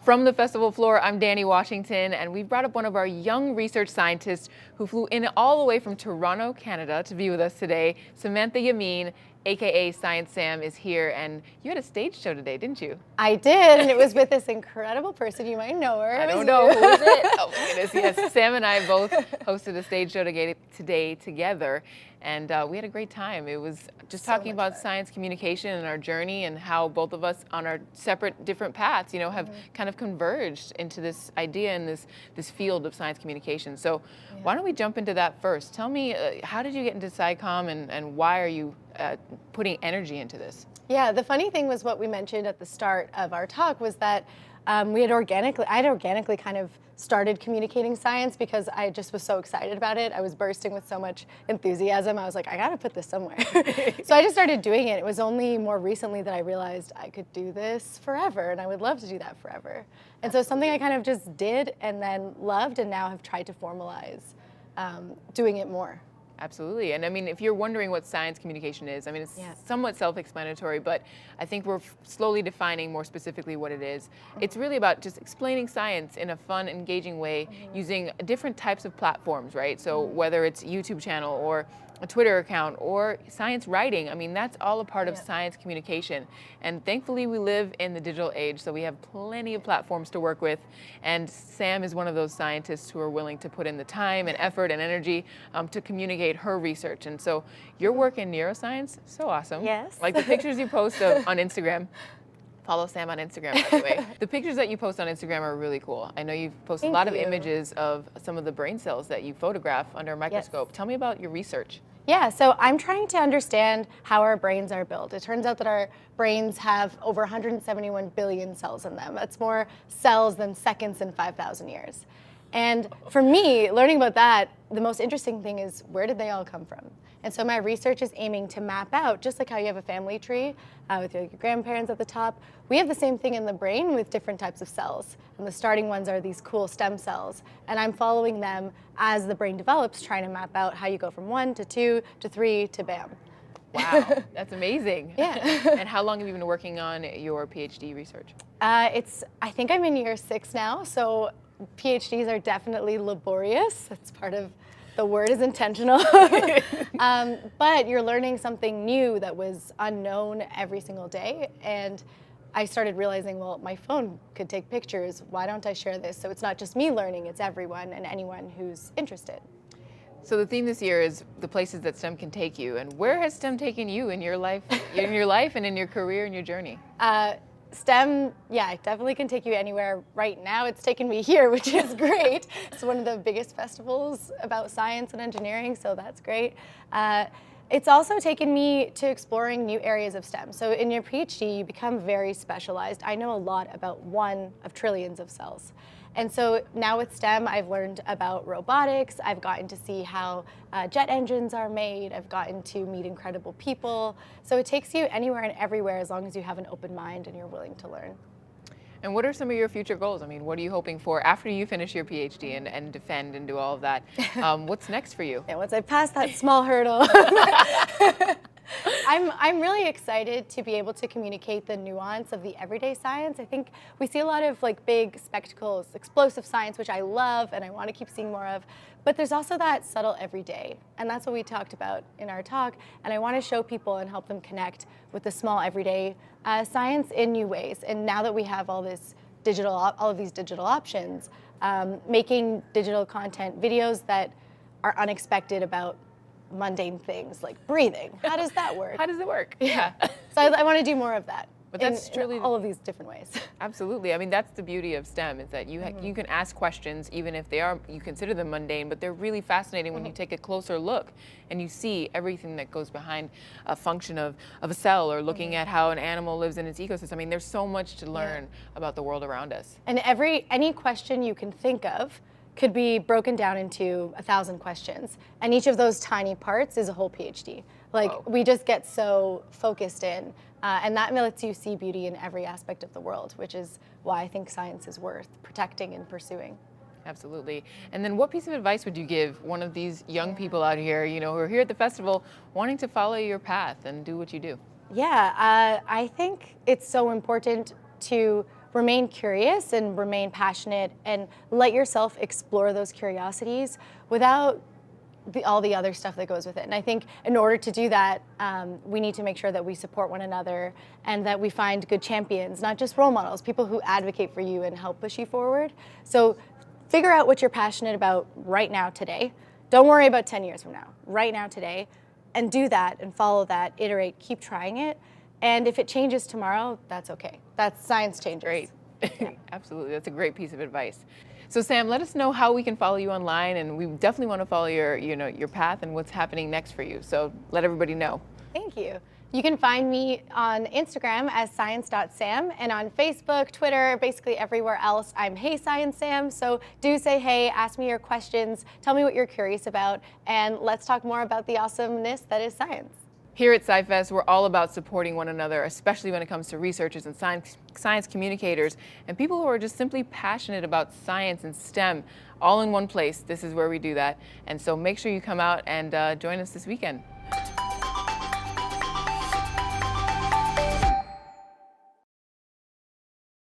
From the festival floor, I'm Danny Washington, and we brought up one of our young research scientists who flew in all the way from Toronto, Canada to be with us today. Samantha Yammine, aka Science Sam, is here, and you had a stage show today, didn't you? I did, and it was with this incredible person. You might know her. I don't know. Who is it? Oh my goodness, yes. Sam and I both hosted a stage show today together, and we had a great time. It was just talking about science communication and our journey and how both of us on our separate different paths, have kind of converged into this idea and this field of science communication. So why don't we jump into that first? Tell me, how did you get into SciComm and why are you putting energy into this? Yeah, the funny thing was what we mentioned at the start of our talk was that I had organically kind of started communicating science because I just was so excited about it. I was bursting with so much enthusiasm. I was like, I gotta put this somewhere. So I just started doing it. It was only more recently that I realized I could do this forever and I would love to do that forever. And so something I kind of just did and then loved and now have tried to formalize doing it more. Absolutely. And I mean, if you're wondering what science communication is, I mean, it's somewhat self-explanatory, but I think we're slowly defining more specifically what it is. It's really about just explaining science in a fun, engaging way using different types of platforms, right? So whether it's a YouTube channel or a Twitter account or science writing, I mean, that's all a part of science communication. And thankfully, we live in the digital age, so we have plenty of platforms to work with. And Sam is one of those scientists who are willing to put in the time and effort and energy to communicate her research. And so your work in neuroscience, so awesome. Yes. Like the pictures you post on Instagram. Follow Sam on Instagram, by the way. The pictures that you post on Instagram are really cool. I know you've posted a lot of images of some of the brain cells that you photograph under a microscope. Tell me about your research. Yeah, so I'm trying to understand how our brains are built. It turns out that our brains have over 171 billion cells in them. That's more cells than seconds in 5,000 years. And for me, learning about that, the most interesting thing is where did they all come from? And so my research is aiming to map out, just like how you have a family tree with your grandparents at the top, we have the same thing in the brain with different types of cells. And the starting ones are these cool stem cells. And I'm following them as the brain develops, trying to map out how you go from 1 to 2 to 3 to bam. Wow, that's amazing. Yeah. And how long have you been working on your PhD research? I think I'm in year 6 now, so PhDs are definitely laborious. That's part of the word is intentional. But you're learning something new that was unknown every single day. And I started realizing, well, my phone could take pictures. Why don't I share this? So it's not just me learning, it's everyone and anyone who's interested. So the theme this year is the places that STEM can take you. And where has STEM taken you in your life, and in your career and your journey? STEM, yeah, it definitely can take you anywhere. Right now, it's taken me here, which is great. It's one of the biggest festivals about science and engineering, so that's great. It's also taken me to exploring new areas of STEM. So in your PhD, you become very specialized. I know a lot about one of trillions of cells. And so now with STEM, I've learned about robotics. I've gotten to see how jet engines are made. I've gotten to meet incredible people. So it takes you anywhere and everywhere as long as you have an open mind and you're willing to learn. And what are some of your future goals? I mean, what are you hoping for after you finish your PhD and defend and do all of that? What's next for you? Yeah, once I pass that small hurdle. I'm really excited to be able to communicate the nuance of the everyday science. I think we see a lot of like big spectacles, explosive science, which I love and I want to keep seeing more of. But there's also that subtle everyday, and that's what we talked about in our talk. And I want to show people and help them connect with the small everyday science in new ways. And now that we have all of these digital options, making digital content videos that are unexpected about mundane things like breathing. How does that work? How does it work? Yeah. So I want to do more of that. But that's truly all of these different ways. Absolutely. I mean, that's the beauty of STEM is that you can ask questions even if you consider them mundane, but they're really fascinating when you take a closer look and you see everything that goes behind a function of a cell or looking at how an animal lives in its ecosystem. I mean, there's so much to learn about the world around us. And any question you can think of could be broken down into 1,000 questions. And each of those tiny parts is a whole PhD. Like, we just get so focused in. And that lets you see beauty in every aspect of the world, which is why I think science is worth protecting and pursuing. Absolutely. And then what piece of advice would you give one of these young people out here, who are here at the festival wanting to follow your path and do what you do? Yeah, I think it's so important to remain curious and remain passionate and let yourself explore those curiosities without all the other stuff that goes with it. And I think in order to do that, we need to make sure that we support one another and that we find good champions, not just role models, people who advocate for you and help push you forward. So figure out what you're passionate about right now, today. Don't worry about 10 years from now, right now, today, and do that and follow that, iterate, keep trying it. And if it changes tomorrow, that's okay. That's science changes. Great. Yeah. Absolutely. That's a great piece of advice. So Sam, let us know how we can follow you online, and we definitely want to follow your path and what's happening next for you. So let everybody know. Thank you. You can find me on Instagram as science.sam, and on Facebook, Twitter, basically everywhere else, I'm Hey Science Sam. So do say hey, ask me your questions, tell me what you're curious about, and let's talk more about the awesomeness that is science. Here at SciFest, we're all about supporting one another, especially when it comes to researchers and science communicators and people who are just simply passionate about science and STEM all in one place. This is where we do that. And so make sure you come out and join us this weekend.